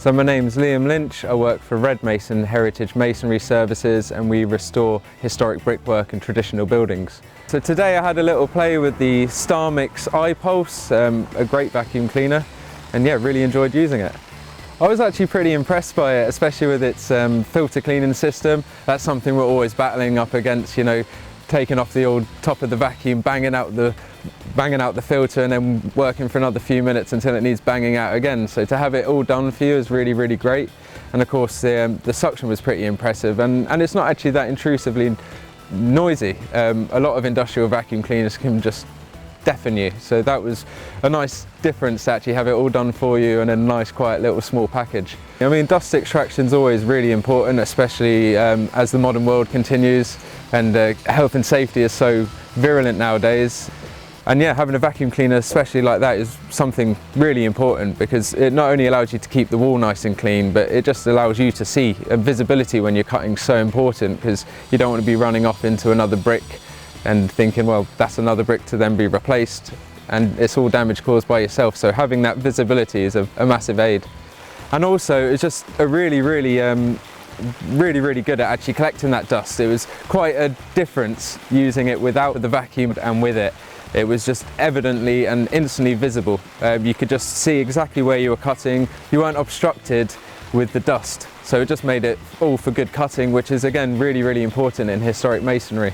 So my name's Lynch, I work for Red Mason Heritage Masonry Services and we restore historic brickwork and traditional buildings. So today I had a little play with the Starmix iPulse, a great vacuum cleaner, and yeah, really enjoyed using it. I was actually pretty impressed by it, especially with its filter cleaning system. That's something we're always battling up against, you know, taking off the old top of the vacuum, banging out the filter and then working for another few minutes until it needs banging out again. So to have it all done for you is really, really great. And of course the suction was pretty impressive, and it's not actually that intrusively noisy. A lot of industrial vacuum cleaners can just deafen you. So that was a nice difference to actually have it all done for you and a nice quiet little small package. I mean, dust extraction is always really important, especially as the modern world continues and health and safety is so virulent nowadays. And yeah, having a vacuum cleaner especially like that is something really important, because it not only allows you to keep the wall nice and clean, but it just allows you to see, visibility when you're cutting is so important, because you don't want to be running off into another brick and thinking, well, that's another brick to then be replaced, and it's all damage caused by yourself. So having that visibility is a massive aid. And also it's just a really good at actually collecting that dust. It was quite a difference using it without the vacuum and with it. It was just evidently and instantly visible. You could just see exactly where you were cutting. You weren't obstructed with the dust. So it just made it all for good cutting, which is again really, really important in historic masonry.